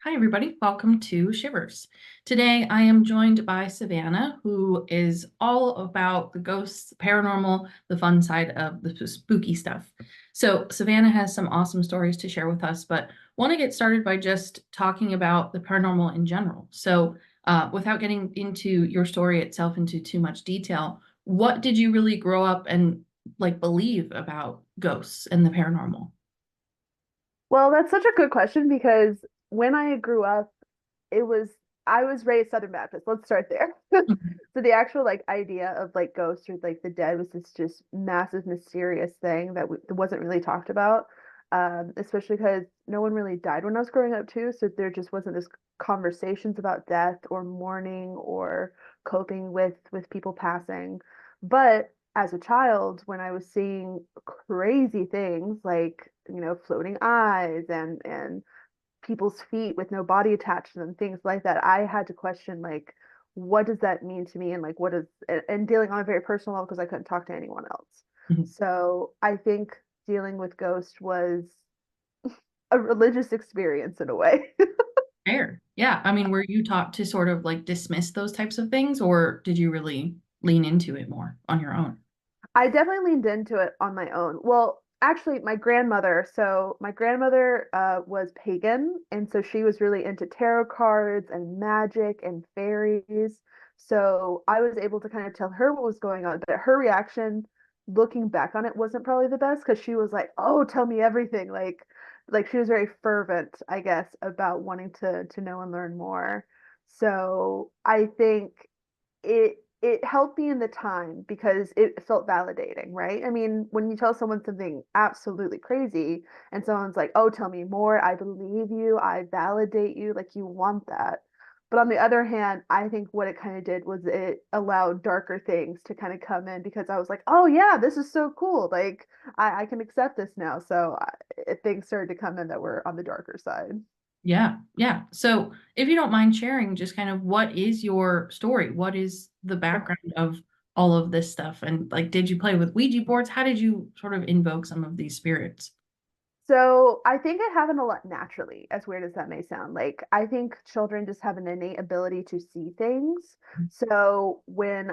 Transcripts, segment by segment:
Hi, everybody. Welcome to Shivers. Today, I am joined by Savannah, who is all about the ghosts, paranormal, the fun side of the spooky stuff. So, Savannah has some awesome stories to share with us, but want to get started by just talking about the paranormal in general. So, without getting into your story itself into too much detail, what did you really grow up and believe about ghosts and the paranormal? Well, that's such a good question because when I grew up, it was I was raised Southern Baptist. Let's start there. So the actual idea of ghosts or the dead was this just massive mysterious thing that wasn't really talked about. Especially because no one really died when I was growing up too, so there just wasn't this conversations about death or mourning or coping with people passing. But as a child, when I was seeing crazy things like, floating eyes and people's feet with no body attached to them, things like that, I had to question what does that mean to me and what is and dealing on a very personal level because I couldn't talk to anyone else. So I think dealing with ghosts was a religious experience in a way. Fair. Yeah. I mean, were you taught to sort of dismiss those types of things, or did you really lean into it more on your own? I definitely leaned into it on my own. Well, actually, my grandmother was pagan, and so she was really into tarot cards and magic and fairies. So I was able to kind of tell her what was going on, but her reaction, looking back on it, wasn't probably the best because she was like, "Oh, tell me everything." Like she was very fervent, I guess, about wanting to know and learn more. So I think it helped me in the time because it felt validating, right? I mean, when you tell someone something absolutely crazy and someone's like, "Oh, tell me more. I believe you. I validate you." Like you want that. But on the other hand, I think what it kind of did was it allowed darker things to kind of come in because I was like, "Oh yeah, this is so cool. Like I can accept this now." So things started to come in that were on the darker side. Yeah. Yeah. So if you don't mind sharing, just kind of what is your story? What is the background of all of this stuff? And did you play with Ouija boards? How did you sort of invoke some of these spirits? So I think it happened a lot naturally, as weird as that may sound. Like I think children just have an innate ability to see things. So when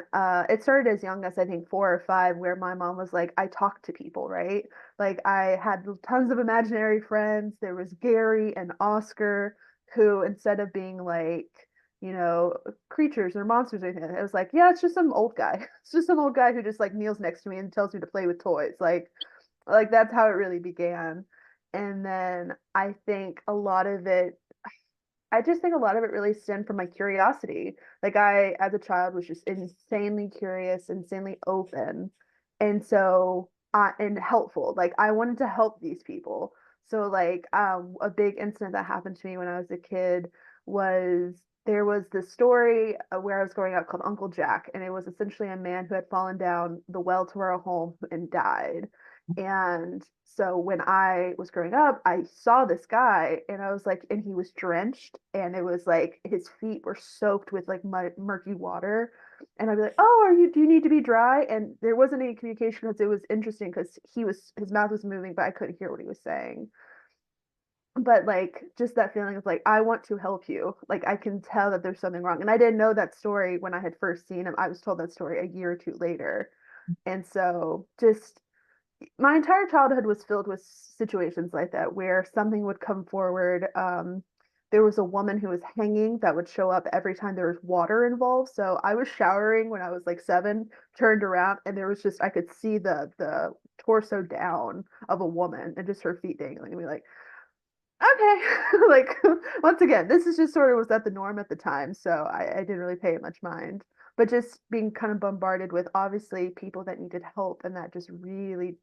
it started as young as I think 4 or 5, where my mom was like, I talked to people, right? Like I had tons of imaginary friends. There was Gary and Oscar, who instead of being like, creatures or monsters or anything, it was like, yeah, it's just some old guy. It's just some old guy who just kneels next to me and tells me to play with toys. Like that's how it really began. And then I just think a lot of it really stemmed from my curiosity. Like I, as a child, was just insanely curious, insanely open, and so and helpful. Like I wanted to help these people. So a big incident that happened to me when I was a kid was there was this story where I was growing up called Uncle Jack, and it was essentially a man who had fallen down the well to our home and died. And so when I was growing up, I saw this guy and I was like, and he was drenched and it was like his feet were soaked with murky water. And I'd be like, oh, do you need to be dry? And there wasn't any communication because it was interesting because his mouth was moving, but I couldn't hear what he was saying. But just that feeling of like, I want to help you. Like I can tell that there's something wrong. And I didn't know that story when I had first seen him. I was told that story a year or two later. And so just my entire childhood was filled with situations like that where something would come forward. There was a woman who was hanging that would show up every time there was water involved. So I was showering when I was like 7, turned around, and there was just I could see the torso down of a woman and just her feet dangling. And be like, okay, like once again, this is just sort of was that the norm at the time. So I didn't really pay it much mind. But just being kind of bombarded with obviously people that needed help and that just really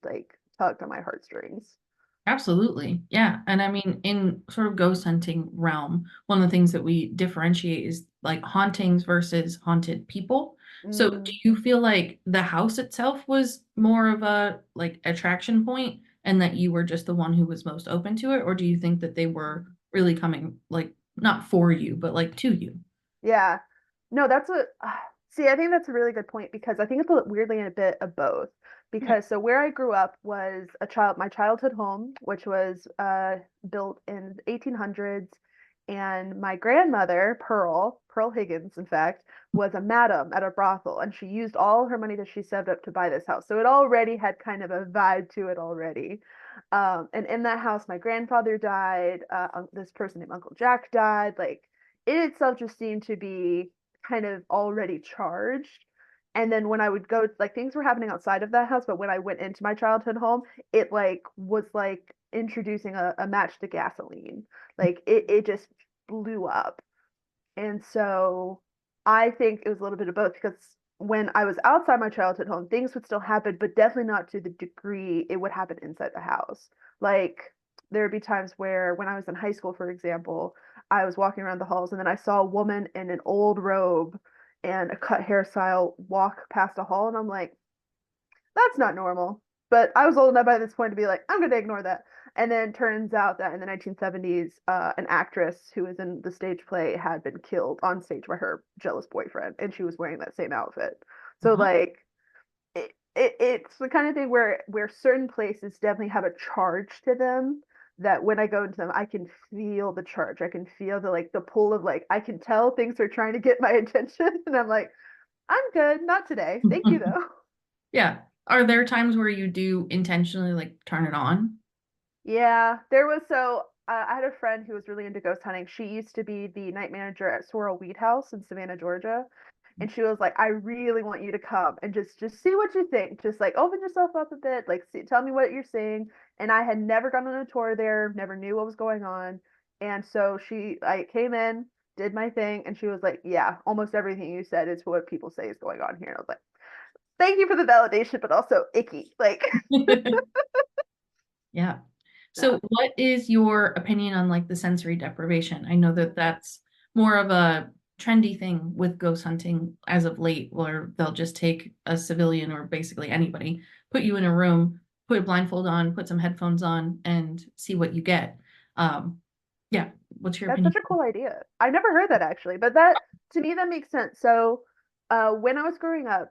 tugged on my heartstrings. Absolutely. Yeah. And I mean, in sort of ghost hunting realm, one of the things that we differentiate is hauntings versus haunted people. So do Mm, you feel like the house itself was more of a attraction point and that you were just the one who was most open to it? Or do you think that they were really coming not for you, but to you? yeah. No, that's a see, I think that's a really good point because I think it's weirdly a bit of both. Yeah. Because so where I grew up was my childhood home, which was built in the 1800s, And my grandmother, Pearl Higgins, in fact, was a madam at a brothel, and she used all her money that she saved up to buy this house. So it already had kind of a vibe to it already. And in that house, my grandfather died. This person named Uncle Jack died. Like it itself just seemed to be kind of already charged. And then when I would go, like things were happening outside of that house, but when I went into my childhood home, it like was like introducing a match to gasoline. Like it just blew up. And so I think it was a little bit of both because when I was outside my childhood home, things would still happen, but definitely not to the degree it would happen inside the house. Like there would be times where when I was in high school, for example, I was walking around the halls and then I saw a woman in an old robe and a cut hairstyle walk past a hall, and I'm like, that's not normal. But I was old enough by this point to be like, I'm going to ignore that. And then turns out that in the 1970s, an actress who was in the stage play had been killed on stage by her jealous boyfriend, and she was wearing that same outfit. So Wow. like, it's the kind of thing where certain places definitely have a charge to them. That when I go into them, I can feel the charge. I can feel the like the pull of like I can tell things are trying to get my attention, and I'm like, I'm good, not today. Thank you though. Yeah. Are there times where you do intentionally like turn it on? Yeah, there was I had a friend who was really into ghost hunting. She used to be the night manager at Sorrel Weed House in Savannah, Georgia. And she was like, I really want you to come and just see what you think. Just like open yourself up a bit, like see, tell me what you're seeing. And I had never gone on a tour there, never knew what was going on. And so I came in, did my thing, and she was like, yeah, almost everything you said is what people say is going on here. And I was like, thank you for the validation, but also icky. Like, Yeah. So no. what is your opinion on like the sensory deprivation? I know that that's more of a trendy thing with ghost hunting as of late, where they'll just take a civilian or basically anybody, put you in a room, put a blindfold on, put some headphones on, and see what you get. Um, yeah, what's your That's opinion? such a cool idea. I never heard that actually, but that to me that makes sense. So, when I was growing up,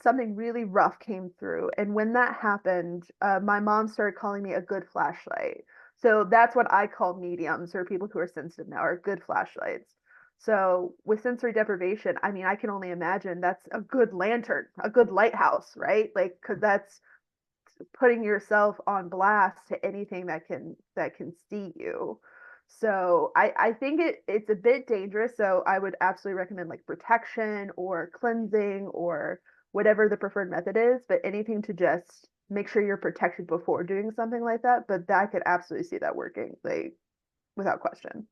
something really rough came through, and when that happened, my mom started calling me a good flashlight. So that's what I call mediums or people who are sensitive now are good flashlights. So with sensory deprivation, I mean, I can only imagine that's a good lantern, a good lighthouse, right? Like, because that's putting yourself on blast to anything that can see you. So I think it's a bit dangerous. So I would absolutely recommend like protection or cleansing or whatever the preferred method is, but anything to just make sure you're protected before doing something like that. But that could absolutely see that working, like without question.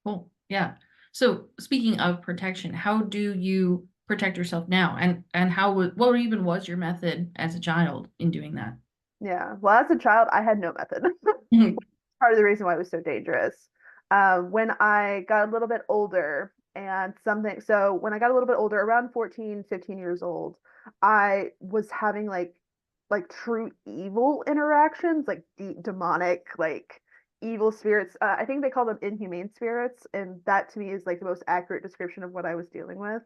Cool. Yeah. So speaking of protection, how do you protect yourself now? And what even was your method as a child in doing that? Yeah. Well, as a child, I had no method. Part of the reason why it was so dangerous. When I got a little bit older and something, so when I got a little bit older, around 14, 15 years old, I was having like true evil interactions, like deep demonic, like evil spirits. I think they call them inhumane spirits, and that to me is like the most accurate description of what I was dealing with.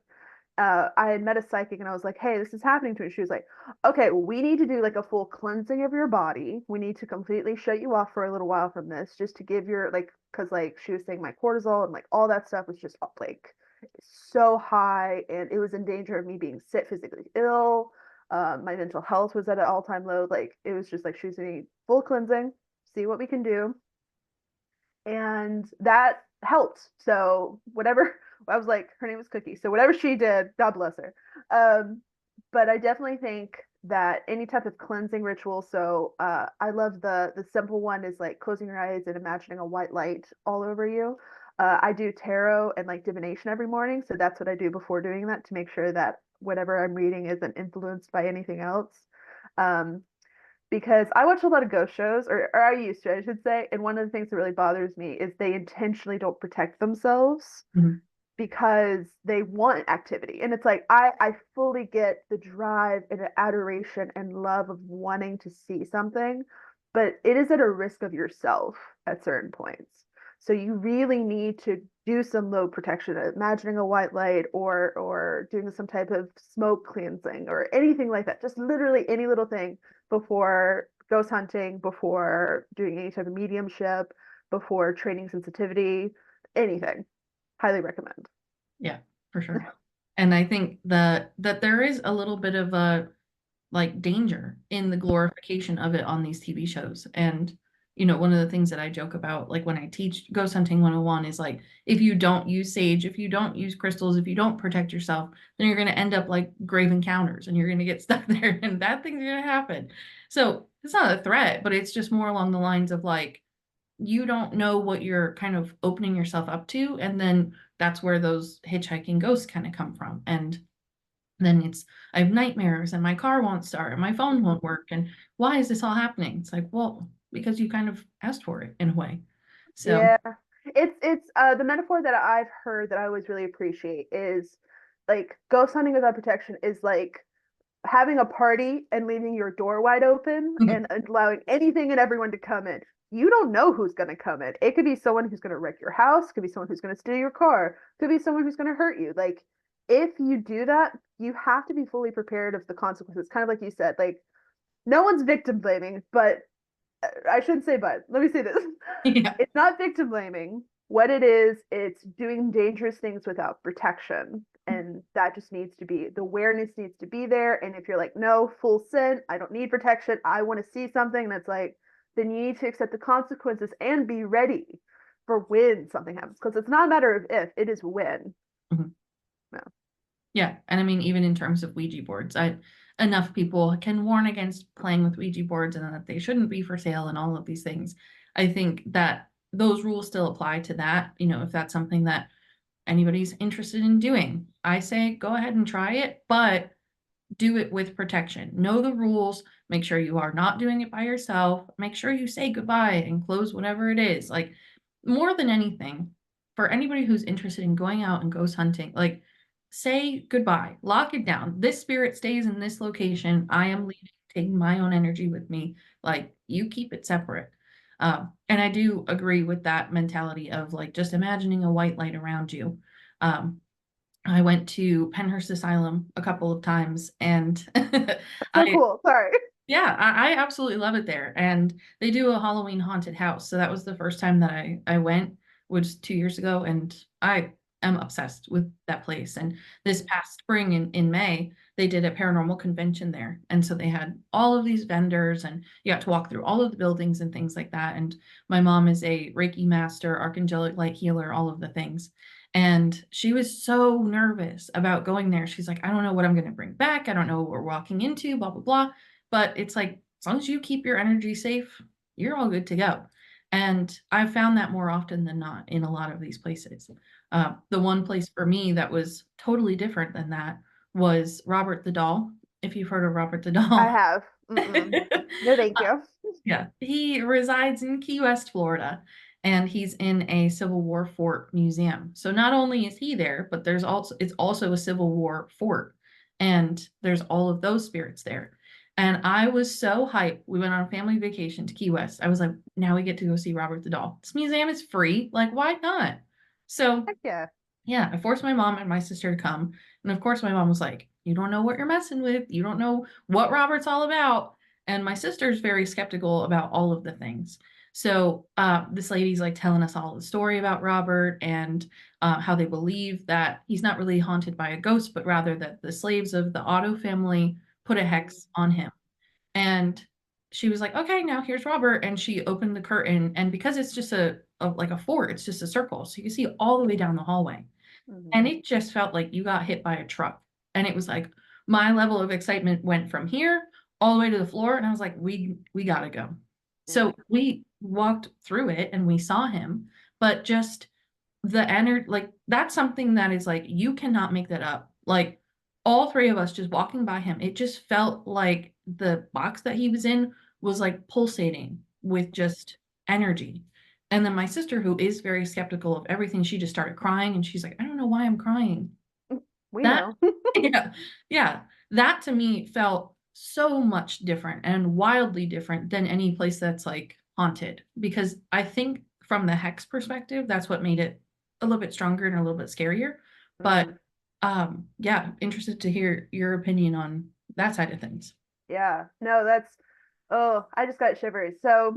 I had met a psychic and I was like, hey, this is happening to me. She was like, okay, well, we need to do like a full cleansing of your body. We need to completely shut you off for a little while from this, just to give your like, because like she was saying my cortisol and like all that stuff was just like so high and it was in danger of me being sick, physically ill. My mental health was at an all-time low. Like it was just like she was doing full cleansing, see what we can do, and that helped. So whatever I was like, her name was Cookie. So whatever she did, God bless her. Um, but I definitely think that any type of cleansing ritual. So I love the simple one is like closing your eyes and imagining a white light all over you. I do tarot and like divination every morning, so that's what I do before doing that to make sure that whatever I'm reading isn't influenced by anything else. Um, because I watch a lot of ghost shows, or I used to, I should say. And one of the things that really bothers me is they intentionally don't protect themselves Mhm. because they want activity. And it's like, I fully get the drive and the adoration and love of wanting to see something, but it is at a risk of yourself at certain points. So you really need to do some load protection, imagining a white light or doing some type of smoke cleansing or anything like that. Just literally any little thing before ghost hunting, before doing any type of mediumship, before training sensitivity. anything. Highly recommend. Yeah, for sure. And I think that there is a little bit of a like danger in the glorification of it on these TV shows. And one of the things that I joke about, like when I teach Ghost Hunting 101, is like if you don't use sage, if you don't use crystals, if you don't protect yourself, then you're going to end up like grave encounters and you're going to get stuck there and bad things are going to happen. So it's not a threat, but it's just more along the lines of like you don't know what you're kind of opening yourself up to. And then that's where those hitchhiking ghosts kind of come from. And then I have nightmares and my car won't start and my phone won't work. And why is this all happening? It's like, well, because you kind of asked for it in a way. So, Yeah. It's the metaphor that I've heard that I always really appreciate is like ghost hunting without protection is like having a party and leaving your door wide open and allowing anything and everyone to come in. You don't know who's going to come in. It could be someone who's going to wreck your house, could be someone who's going to steal your car, could be someone who's going to hurt you. Like if you do that, you have to be fully prepared of the consequences. Kind of like you said, like no one's victim blaming, but I shouldn't say but. Let me say this. yeah. It's not victim blaming. What it is, it's doing dangerous things without protection. And that just needs to be, the awareness needs to be there. And if you're like, no, full sin, I don't need protection, I want to see something that's like, then you need to accept the consequences and be ready for when something happens. Because it's not a matter of if, it is when. Mhm. No. Yeah. And I mean, even in terms of Ouija boards, enough people can warn against playing with Ouija boards and that they shouldn't be for sale and all of these things. I think that those rules still apply to that, if that's something that anybody's interested in doing. I say go ahead and try it, but do it with protection. Know the rules. Make sure you are not doing it by yourself. Make sure you say goodbye and close whatever it is. Like, more than anything, for anybody who's interested in going out and ghost hunting, like, say goodbye, lock it down. This spirit stays in this location. I am leaving, taking my own energy with me. Like, you keep it separate. And I do agree with that mentality of like just imagining a white light around you. Um, I went to Penhurst Asylum a couple of times and So I cool. Sorry. yeah, I absolutely love it there. And they do a Halloween haunted house. So that was the first time that I went, which 2 years ago, and I am obsessed with that place. And this past spring in May, they did a paranormal convention there. And so they had all of these vendors and you got to walk through all of the buildings and things like that. And my mom is a Reiki master, archangelic light healer, all of the things. And she was so nervous about going there. She's like, I don't know what I'm going to bring back. I don't know what we're walking into, blah, blah, blah. But it's like, as long as you keep your energy safe, you're all good to go. And I've found that more often than not in a lot of these places. The one place for me that was totally different than that was Robert the Doll. If you've heard of Robert the I Doll. have. Mm-mm. No, thank you. Yeah, he resides in Key West, Florida, and he's in a Civil War fort museum. So not only is he there, but it's also a Civil War fort, and there's all of those spirits there. And I was so hyped. We went on a family vacation to Key West. I was like, now we get to go see Robert the Doll. This museum is free. Like, why not? So Heck yeah. yeah, I forced my mom and my sister to come. And of course, my mom was like, you don't know what you're messing with. You don't know what Robert's all about. And my sister's very skeptical about all of the things. So this lady's like telling us all the story about Robert and how they believe that he's not really haunted by a ghost, but rather that the slaves of the Otto family put a hex on him. And she was like, okay, now here's Robert. And she opened the curtain. And because it's just like a fort, it's just a circle. So you can see all the way down the hallway. And Mm-hmm. it just felt like you got hit by a truck. And it was like my level of excitement went from here all the way to the floor. And I was like, we gotta go. Yeah. So we walked through it and we saw him, but just the energy, like that's something that is like you cannot make that up. Like all three of us just walking by him, it just felt like the box that he was in was like pulsating with just energy. And then my sister, who is very skeptical of everything, she just started crying and she's like, I don't know why I'm crying. We That, know. yeah, yeah, that to me felt so much different and wildly different than any place that's like haunted. Because I think from the hex perspective, that's what made it a little bit stronger and a little bit scarier. But Mm. yeah, interested to hear your opinion on that side of things. Yeah. No, that's, oh, I just got shivers. So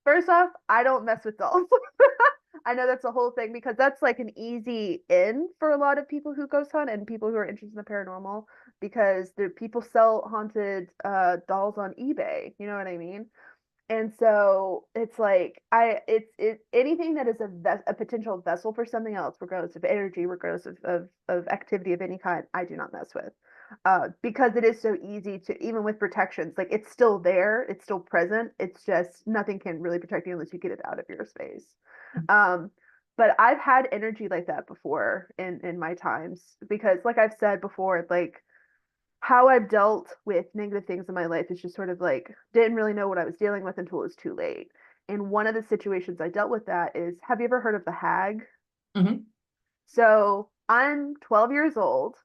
first off, I don't mess with dolls. I know that's the whole thing because that's like an easy in for a lot of people who ghost hunt and people who are interested in the paranormal because the people sell haunted dolls on eBay. You know what I mean? And so it's like it's anything that is a potential vessel for something else, regardless of energy, regardless of activity of any kind, I do not mess with. Because it is so easy to, even with protections, like it's still there, it's still present. It's just nothing can really protect you unless you get it out of your space. Um, but I've had energy like that before in my times because, like I've said before, like how I've dealt with negative things in my life is just sort of like didn't really know what I was dealing with until it was too late. And one of the situations I dealt with that is, have you ever heard of the hag? Hmm. So I'm 12 years old.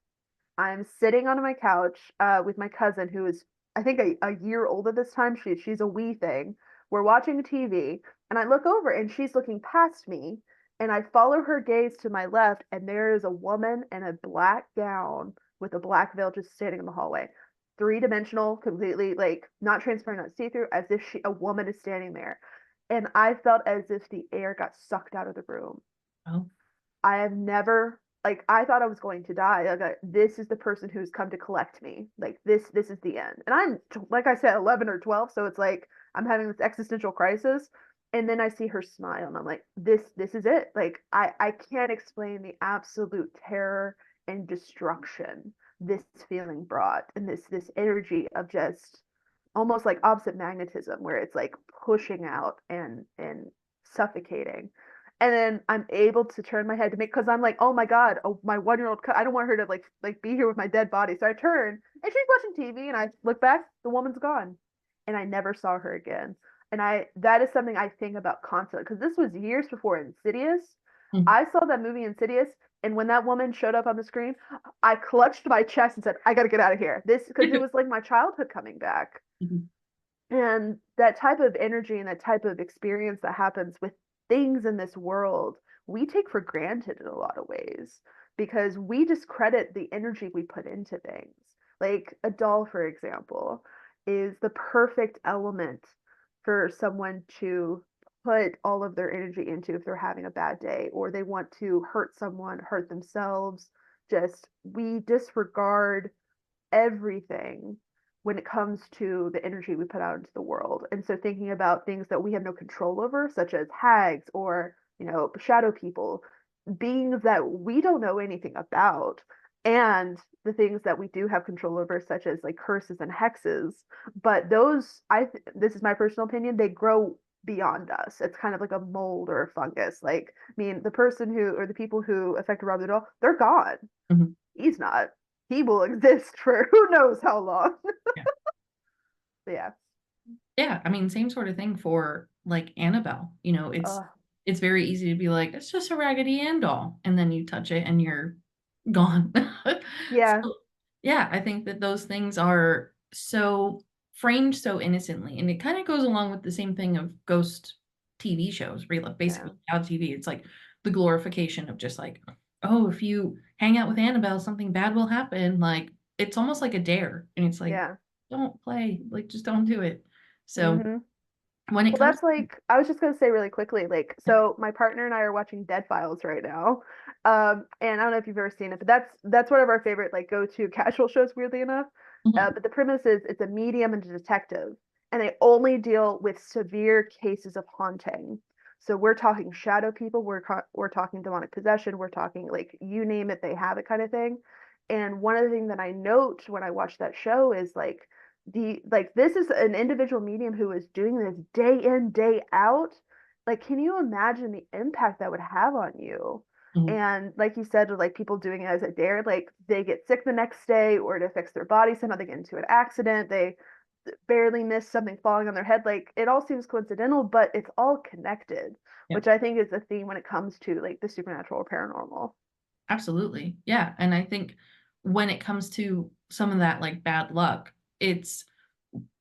I'm sitting on my couch with my cousin, who is, I think, a year older this time. She's a wee thing. We're watching TV, and I look over, and she's looking past me, and I follow her gaze to my left, and there is a woman in a black gown with a black veil just standing in the hallway, three-dimensional, completely like not transparent, not see-through, as if a woman is standing there, and I felt as if the air got sucked out of the room. Oh. I have never like I thought I was going to die. This is the person who's come to collect me. Like this is the end. And I'm like I said 11 or 12, so it's like I'm having this existential crisis and then I see her smile and I'm like this is it. Like I can't explain the absolute terror and destruction this feeling brought and this energy of just almost like opposite magnetism where it's like pushing out and suffocating and then I'm able to turn my head to make because I'm like, oh my god, oh my 1 year old, I don't want her to like be here with my dead body. So I turn and she's watching TV, and I look back, the woman's gone, and I never saw her again. And I that is something I think about constantly because this was years before Insidious. Mhm. I saw that movie Insidious, and when that woman showed up on the screen, I clutched my chest and said, I got to get out of here. This because it was like my childhood coming back. Mhm. And that type of energy and that type of experience that happens with things in this world, we take for granted in a lot of ways because we discredit the energy we put into things. Like a doll, for example, is the perfect element for someone to put all of their energy into if they're having a bad day or they want to hurt someone, hurt themselves. Just we disregard everything when it comes to the energy we put out into the world. And so thinking about things that we have no control over, such as hags or, shadow people, beings that we don't know anything about, and the things that we do have control over, such as like curses and hexes. But those, this is my personal opinion, they grow beyond us. It's kind of like a mold or a fungus. Like, I mean, the person who, or the people who affected Rob the doll, they're gone. Mhm. He's not. He will exist for who knows how long. Yeah. Yeah. Yeah, I mean, same sort of thing for like Annabelle. Uh, It's very easy to be like, it's just a Raggedy Ann doll, and then you touch it and you're gone. yeah. So yeah, I think that those things are so framed so innocently, and it kind of goes along with the same thing of ghost TV shows, Yeah. basically reality TV. It's like the glorification of just like, oh, if you hang out with Annabelle, something bad will happen. Like it's almost like a dare, and it's like, Yeah. don't play, like just don't do it. So hmm when it Well, comes that's like I was just gonna say really quickly, like, so my partner and I are watching Dead Files right now. And I don't know if you've ever seen it, but that's one of our favorite like go-to casual shows, weirdly enough. Mhm. But the premise is it's a medium and a detective, and they only deal with severe cases of haunting. So we're talking shadow people, we're talking demonic possession, we're talking like you name it, they have it kind of thing. And one of the things that I note when I watch that show is like this is an individual medium who is doing this day in day out. Like can you imagine the impact that would have on you? Mhm. And like you said, like people doing it as a dare, like they get sick the next day or it affects their body somehow, they get into an accident, they barely miss something falling on their head. Like it all seems coincidental, but it's all connected, Yeah, which I think is the theme when it comes to like the supernatural or paranormal. absolutely. Yeah, and I think when it comes to some of that like bad luck, it's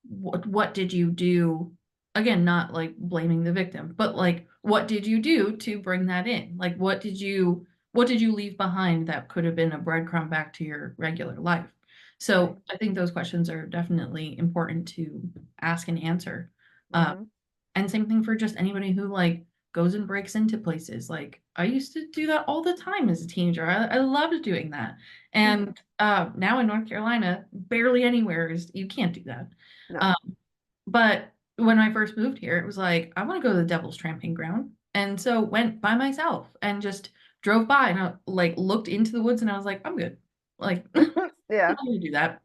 what did you do? Again, not like blaming the victim, but like what did you do to bring that in? Like what did you leave behind that could have been a breadcrumb back to your regular life? Right. So I think those questions are definitely important to ask and answer. Um, Mm-hmm. And same thing for just anybody who like goes and breaks into places. Like I used to do that all the time as a teenager. I loved doing that. Mhm. And now in North Carolina, barely anywhere is you can't do that. No. Um, but when I first moved here, it was like, I want to go to the Devil's Tramping Ground. And so went by myself and just drove by and I like looked into the woods and I was like, I'm good. Like, I'm Yeah. gonna do that.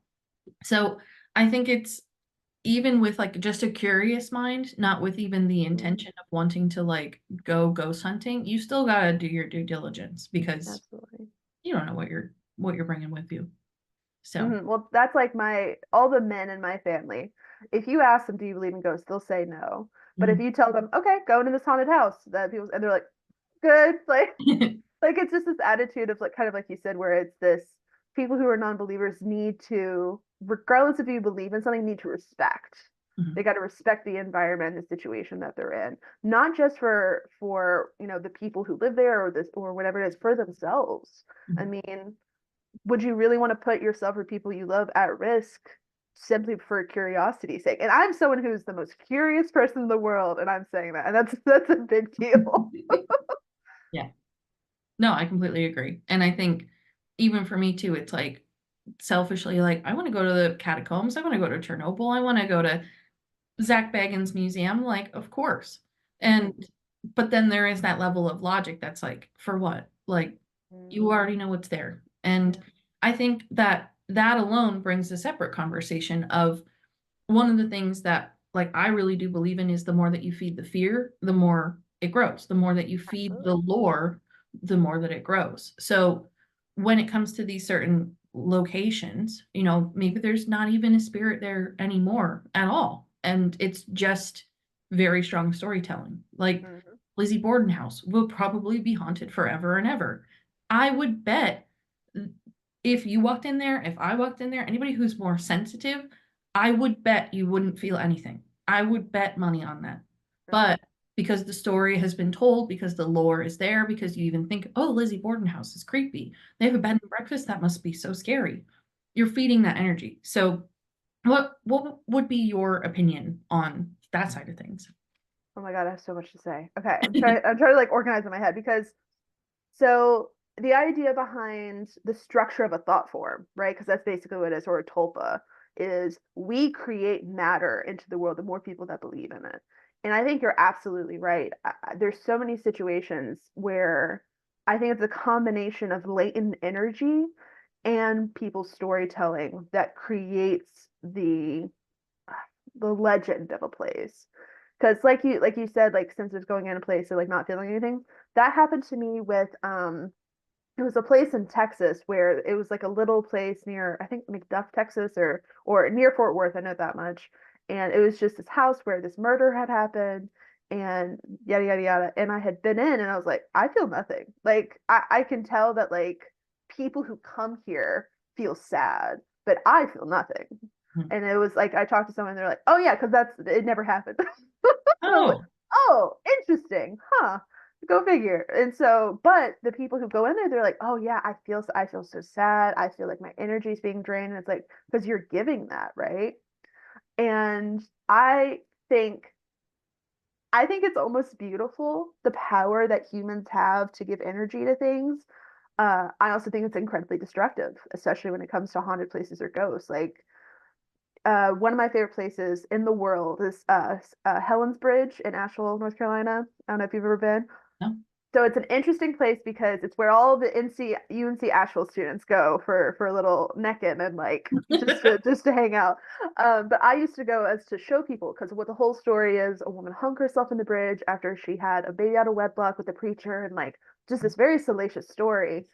So I think it's even with like just a curious mind, not with even the Mhm. intention of wanting to like go ghost hunting, you still gotta do your due diligence because Absolutely. you don't know what you're bringing with you. So, Well, that's like all the men in my family. If you ask them, do you believe in ghosts? They'll say no. But if mm. you tell them, okay, go into this haunted house, that people, and they're like, good, like it's just this attitude of like kind of like you said, where it's this people who are non-believers need to, regardless if you believe in something, need to respect. They Mhm, got to respect the environment, the situation that they're in, not just for the people who live there or this or whatever it is, for themselves. I mhm. mean, would you really want to put yourself or people you love at risk simply for curiosity's sake? And I'm someone who's the most curious person in the world, and I'm saying that, and that's a big deal. Yeah. No, I completely agree. And I think even for me too, it's like selfishly, like I want to go to the catacombs, I want to go to Chernobyl, I want to go to Zach Bagans Museum, like, of course. And Mhm. but then there is that level of logic that's like, for what? Like, you Mhm. already know what's there. And Yeah, I think that that alone brings a separate conversation of one of the things that like I really do believe in is the more that you feed the fear, the more it grows. The more that you feed the absolutely. lore, the more that it grows. So when it comes to these certain locations, you know, maybe there's not even a spirit there anymore at all. And it's just very strong storytelling. Like Mhm. Lizzie Borden house will probably be haunted forever and ever. I would bet if you walked in there, if I walked in there, anybody who's more sensitive, I would bet you wouldn't feel anything. I would bet money on that. Mhm. But because the story has been told, because the lore is there, because you even think, oh, Lizzie Borden house is creepy. They have a bed and breakfast that must be so scary. You're feeding that energy. So what would be your opinion on that side of things? Oh my God, I have so much to say. Okay, I'm trying to like organize in my head because so the idea behind the structure of a thought form, right? Because that's basically what it is, or a tulpa, is we create matter into the world, the more people that believe in it. And I think you're absolutely right. There's so many situations where I think it's a combination of latent energy and people's storytelling that creates the legend of a place. Because like you said, like since it's going in a place or like not feeling anything, that happened to me with it was a place in Texas where it was like a little place near I think McDuff, Texas, or near Fort Worth. I know that much. And it was just this house where this murder had happened and yada yada yada. And I had been in and I was like, I feel nothing. Like I can tell that like people who come here feel sad, but I feel nothing. And it was like I talked to someone and they're like, oh yeah, because that's it never happened. And I was like, Oh, oh, interesting, huh? Go figure. And so, but the people who go in there, they're like, oh yeah, I feel so sad. I feel like my energy is being drained. And it's like, because you're giving that, right? And think, I think it's almost beautiful the power that humans have to give energy to things. I also think it's incredibly destructive, especially when it comes to haunted places or ghosts. Like, one of my favorite places in the world is Helen's Bridge in Asheville, North Carolina. I don't know if you've ever been. no. So it's an interesting place because it's where all the UNC Asheville students go for a little necking and like just to hang out. But I used to go as to show people because what the whole story is: a woman hung herself in the bridge after she had a baby out of wedlock with a preacher, and like just this very salacious story.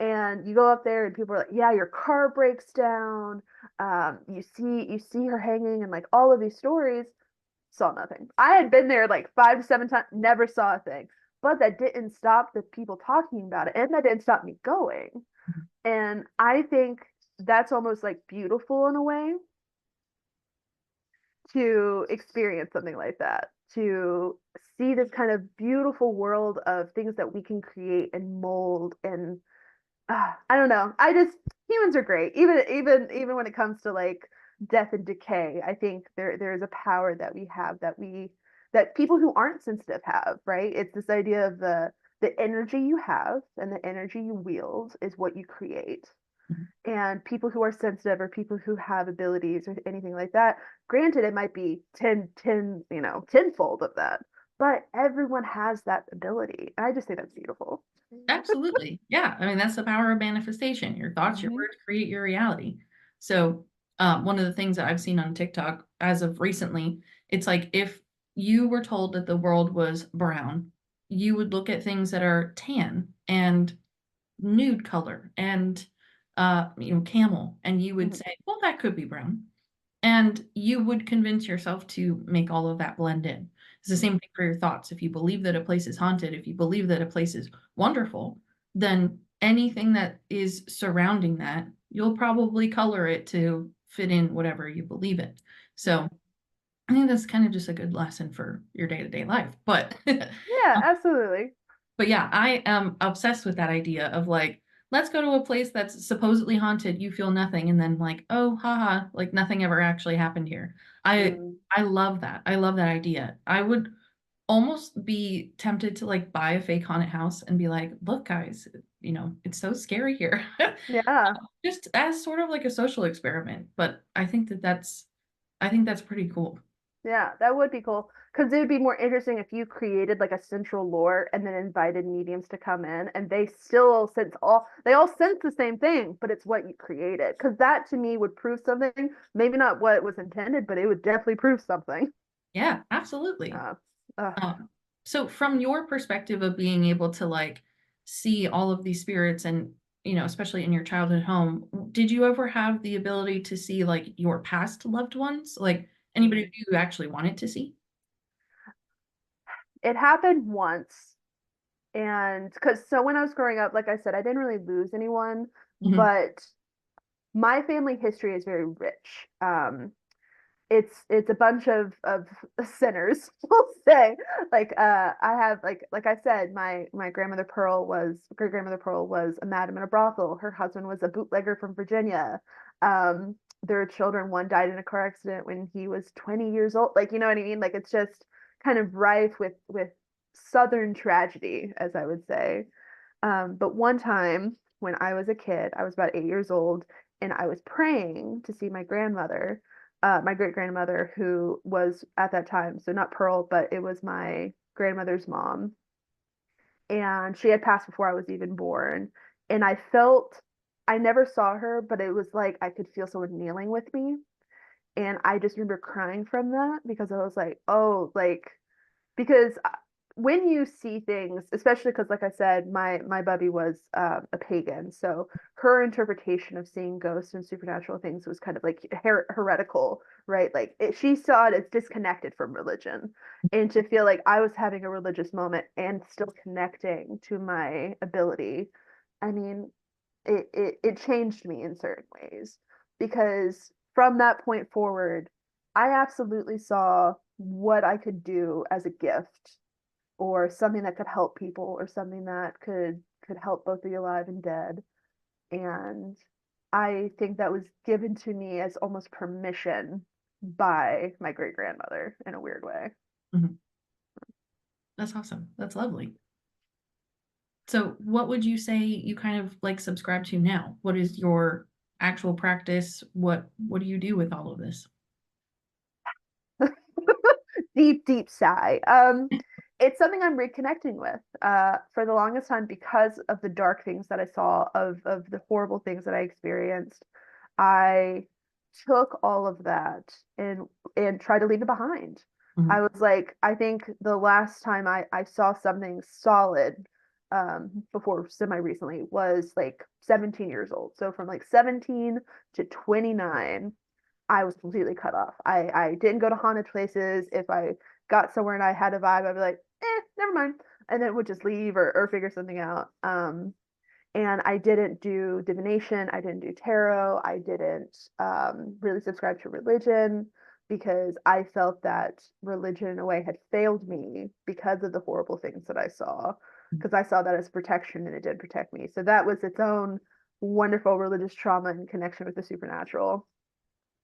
And you go up there, and people are like, "Yeah, your car breaks down. You see her hanging, and like all of these stories." Saw nothing. I had been there like 5 to 7 times, never saw a thing. But that didn't stop the people talking about it, and that didn't stop me going. And I think that's almost like beautiful in a way to experience something like that, to see this kind of beautiful world of things that we can create and mold and I don't know. I just humans are great. Even when it comes to like death and decay, I think there is a power that we have that people who aren't sensitive have, right? It's this idea of the energy you have and the energy you wield is what you create. Mhm. And people who are sensitive or people who have abilities or anything like that, granted, it might be 10, tenfold of that, but everyone has that ability. I just think that's beautiful. Absolutely. Yeah. I mean, that's the power of manifestation. Your thoughts, your Hmm. words create your reality. So, one of the things that I've seen on TikTok as of recently, it's like if you were told that the world was brown, you would look at things that are tan and nude color and camel, and you would Hmm. say, well, that could be brown. And you would convince yourself to make all of that blend in. It's the same thing for your thoughts. If you believe that a place is haunted, if you believe that a place is wonderful, then anything that is surrounding that, you'll probably color it to fit in whatever you believe in. So I think that's kind of just a good lesson for your day-to-day life. But Yeah, absolutely. But yeah, I am obsessed with that idea of like, let's go to a place that's supposedly haunted, you feel nothing, and then like, oh, haha, like nothing ever actually happened here. I Mm. I love that. I love that idea. I would almost be tempted to like buy a fake haunted house and be like, look, guys, it's so scary here. Yeah. Just as sort of like a social experiment. But I think that's pretty cool. Yeah, that would be cool. Because it would be more interesting if you created like a central lore and then invited mediums to come in and they all sense the same thing, but it's what you created. Because that to me would prove something. Maybe not what was intended, but it would definitely prove something. Yeah, absolutely. Uh, uh, Um, so from your perspective of being able to like see all of these spirits and especially in your childhood home, did you ever have the ability to see like your past loved ones? Like anybody mm. you actually wanted to see? It happened once. And because so when I was growing up, like I said, I didn't really lose anyone, Mhm. but my family history is very rich. It's a bunch of sinners, we'll say. Like I have like I said, my grandmother Pearl was great grandmother Pearl was a madam in a brothel. Her husband was a bootlegger from Virginia. Um, their children, one died in a car accident when he was 20 years old. Like, you know what I mean? Like it's just kind of rife with Southern tragedy, as I would say. But one time when I was a kid, I was about 8 years old, and I was praying to see my grandmother, my great grandmother, who was at that time, so not Pearl, but it was my grandmother's mom. And she had passed before I was even born. And I never saw her, but it was like I could feel someone kneeling with me. And I just remember crying from that because I was like, oh, like because when you see things, especially because, like I said, my bubby was a pagan, so her interpretation of seeing ghosts and supernatural things was kind of like heretical, right? Like she saw it as disconnected from religion, and to feel like I was having a religious moment and still connecting to my ability, I mean, it changed me in certain ways because from that point forward, I absolutely saw what I could do as a gift or something that could help people or something that could help both the alive and dead. And I think that was given to me as almost permission by my great grandmother in a weird way. Mhm. That's awesome. That's lovely. So what would you say you kind of like subscribe to now? What is your actual practice? What do you do with all of this? Deep, deep sigh. It's something I'm reconnecting with for the longest time because of the dark things that I saw, of the horrible things that I experienced. I took all of that and tried to leave it behind. I Mhm. was like, I think the last time I saw something solid before semi recently was like 17 years old. So from like 17 to 29, I was completely cut off. I didn't go to haunted places. If I got somewhere and I had a vibe, I'd be like, never mind. And then would just leave or figure something out. And I didn't do divination. I didn't do tarot. I didn't really subscribe to religion because I felt that religion in a way had failed me because of the horrible things that I saw. Because I saw that as protection and it did protect me. So that was its own wonderful religious trauma and connection with the supernatural.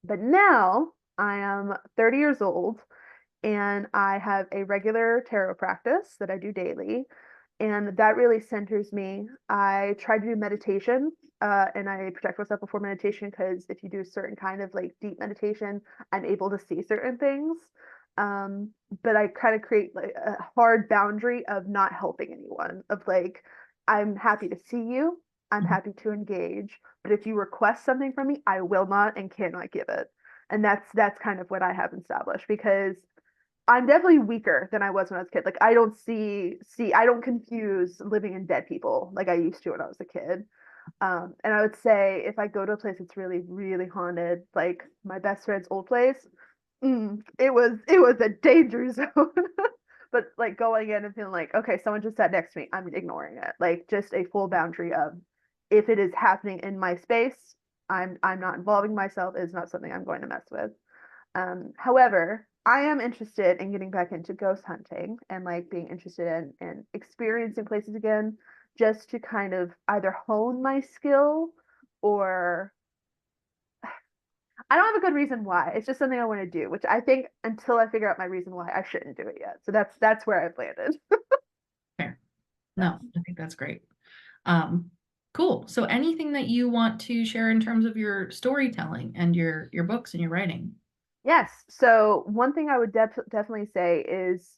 But now I am 30 years old and I have a regular tarot practice that I do daily, and that really centers me. I try to do meditation, and I protect myself before meditation because if you do a certain kind of like deep meditation, I'm able to see certain things. Um, but I kind of create like a hard boundary of not helping anyone, of like, I'm happy to see you, I'm Mhm. happy to engage, but if you request something from me, I will not and cannot give it. And that's kind of what I have established because I'm definitely weaker than I was when I was a kid. Like I don't I don't confuse living and dead people like I used to when I was a kid. And I would say if I go to a place that's really, really haunted, like my best friend's old place, it was a danger zone. But like going in and feeling like, okay, someone just sat next to me, I'm ignoring it. Like just a full boundary of if it is happening in my space, I'm not involving myself. It's not something I'm going to mess with. However, I am interested in getting back into ghost hunting and like being interested in experiencing places again, just to kind of either hone my skill or I don't have a good reason why. It's just something I want to do, which I think until I figure out my reason why, I shouldn't do it yet. So that's where I've landed. Fair. Yeah. No, I think that's great. Um, cool. So anything that you want to share in terms of your storytelling and your books and your writing? Yes. So one thing I would definitely say is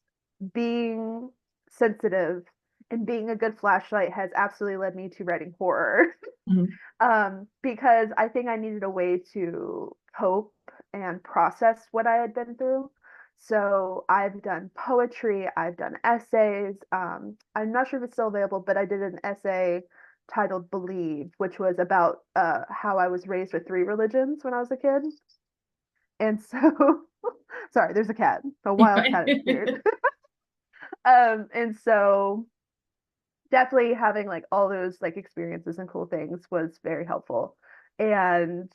being sensitive and being a good flashlight has absolutely led me to writing horror. Mhm. Because I think I needed a way to cope and process what I had been through. So I've done poetry, I've done essays. I'm not sure if it's still available, but I did an essay titled Believe, which was about how I was raised with three religions when I was a kid. And so, sorry, there's a cat, a wild cat appeared. And so definitely having like all those like experiences and cool things was very helpful. And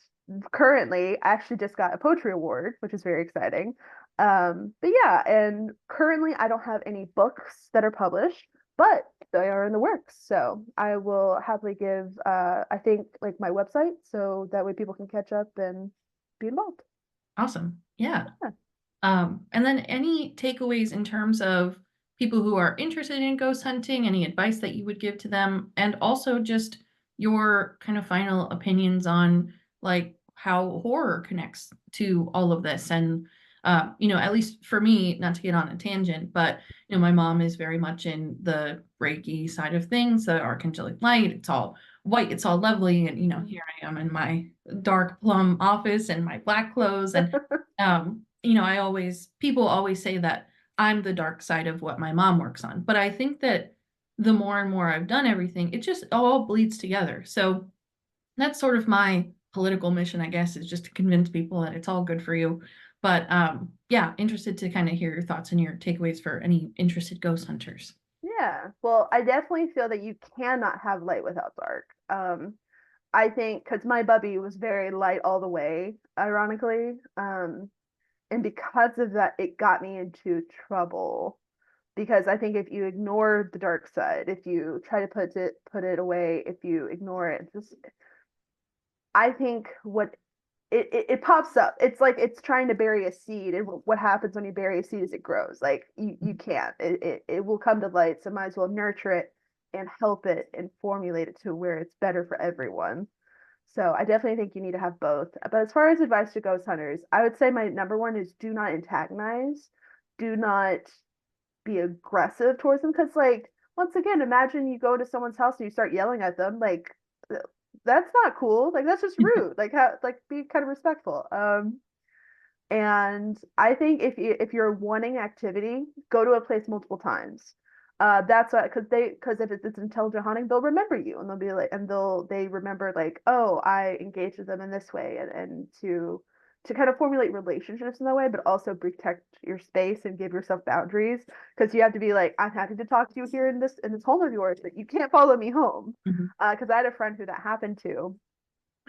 currently, I actually just got a poetry award, which is very exciting. But yeah, and currently I don't have any books that are published, but they are in the works. So I will happily give I think like my website so that way people can catch up and be involved. Awesome. Yeah. Yeah. And then any takeaways in terms of people who are interested in ghost hunting, any advice that you would give to them, and also just your kind of final opinions on like how horror connects to all of this. And at least for me, not to get on a tangent, but my mom is very much in the Reiki side of things, the archangelic light. It's all white, it's all lovely, and here I am in my dark plum office and my black clothes, and people always say that I'm the dark side of what my mom works on. But I think that the more and more I've done everything, it just all bleeds together. So that's sort of my political mission, I guess, is just to convince people that it's all good for you. But yeah, interested to kind of hear your thoughts and your takeaways for any interested ghost hunters. Yeah. Well, I definitely feel that you cannot have light without dark. I think because my bubby was very light all the way, ironically. And because of that, it got me into trouble. Because I think if you ignore the dark side, if you try to put it away, if you ignore it, just I think what it pops up. It's like it's trying to bury a seed, and what happens when you bury a seed is it grows. Like you can't. It will come to light, so might as well nurture it and help it and formulate it to where it's better for everyone. So I definitely think you need to have both. But as far as advice to ghost hunters, I would say my number one is do not antagonize, do not be aggressive towards them. Because like once again, imagine you go to someone's house and you start yelling at them, like that's not cool. Like that's just rude. Like how like be kind of respectful. And I think if you're wanting activity, go to a place multiple times. That's why because if it's intelligent hunting, they'll remember you and they'll be like and they remember like, oh, I engaged with them in this way and to kind of formulate relationships in that way, but also protect your space and give yourself boundaries. Because you have to be like, I'm happy to talk to you here in this home of yours, but you can't follow me home. Mhm. Because I had a friend who that happened to.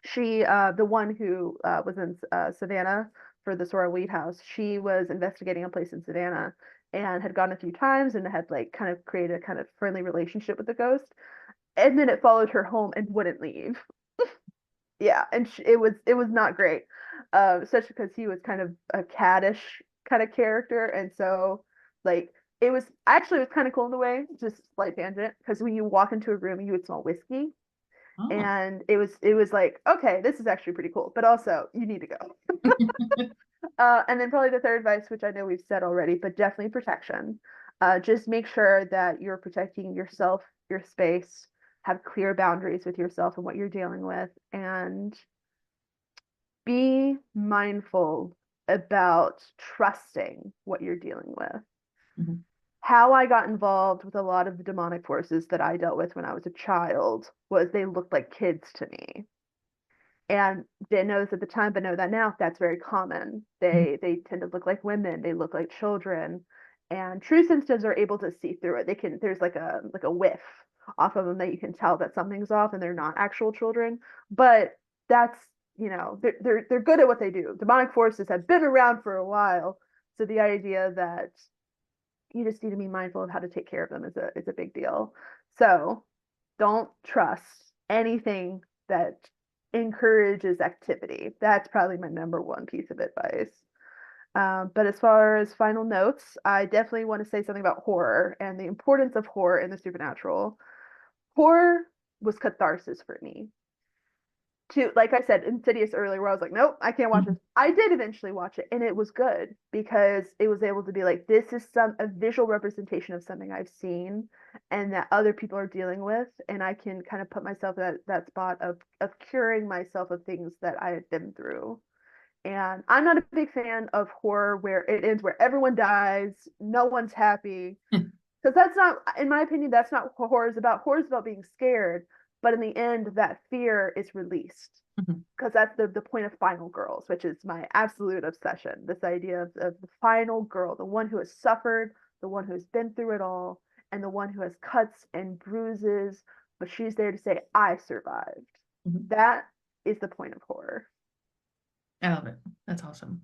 She the one who was in Savannah for the Sora Weed House, she was investigating a place in Savannah and had gone a few times and had like kind of created a kind of friendly relationship with the ghost. And then it followed her home and wouldn't leave. Yeah, and it was not great, especially because he was kind of a kind of character. And so like it was actually it was kind of cool in a way, just slight tangent, because when you walk into a room, you would smell whiskey. Oh. And it was like, okay, this is actually pretty cool, but also you need to go. And then probably the third advice, which I know we've said already, but definitely protection. Just make sure that you're protecting yourself, your space, have clear boundaries with yourself and what you're dealing with, and be mindful about trusting what you're dealing with. Mhm. How I got involved with a lot of the demonic forces that I dealt with when I was a child was they looked like kids to me. And didn't know this at the time, but know that now that's very common. Mhm. They tend to look like women, they look like children, and true sensitives are able to see through it. They can there's like a whiff off of them that you can tell that something's off and they're not actual children. But that's they're good at what they do. Demonic forces have been around for a while, so the idea that you just need to be mindful of how to take care of them is a big deal. So don't trust anything that encourages activity. That's probably my number one piece of advice. But as far as final notes, I definitely want to say something about horror and the importance of horror in the supernatural. Horror was catharsis for me. To like I said, Insidious earlier, where I was like, nope, I can't watch this. Mhm. I did eventually watch it, and it was good because it was able to be like, this is a visual representation of something I've seen and that other people are dealing with, and I can kind of put myself in that spot of curing myself of things that I had been through. And I'm not a big fan of horror where it ends where everyone dies, no one's happy, because that's not, in my opinion, that's not what horror is about. Horror is about being scared, but in the end, that fear is released. Mhm. Because that's the point of Final Girls, which is my absolute obsession. This idea of the final girl, the one who has suffered, the one who has been through it all, and the one who has cuts and bruises, but she's there to say, I survived. Mhm. That is the point of horror. I love it. That's awesome.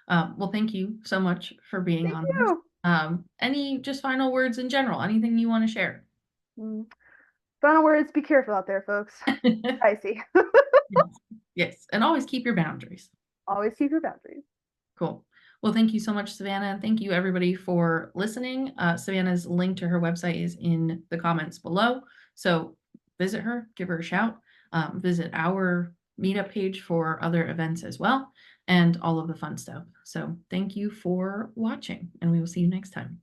Well, thank you so much for being Thank on this. you. Any just final words in general? Anything you want to share? Mm. Final words, be careful out there, folks. Dicey. Yes. Yes. And always keep your boundaries. Always keep your boundaries. Cool. Well, thank you so much, Savannah. Thank you, everybody, for listening. Savannah's link to her website is in the comments below. So visit her, give her a shout, visit our meetup page for other events as well, and all of the fun stuff. So thank you for watching, and we will see you next time.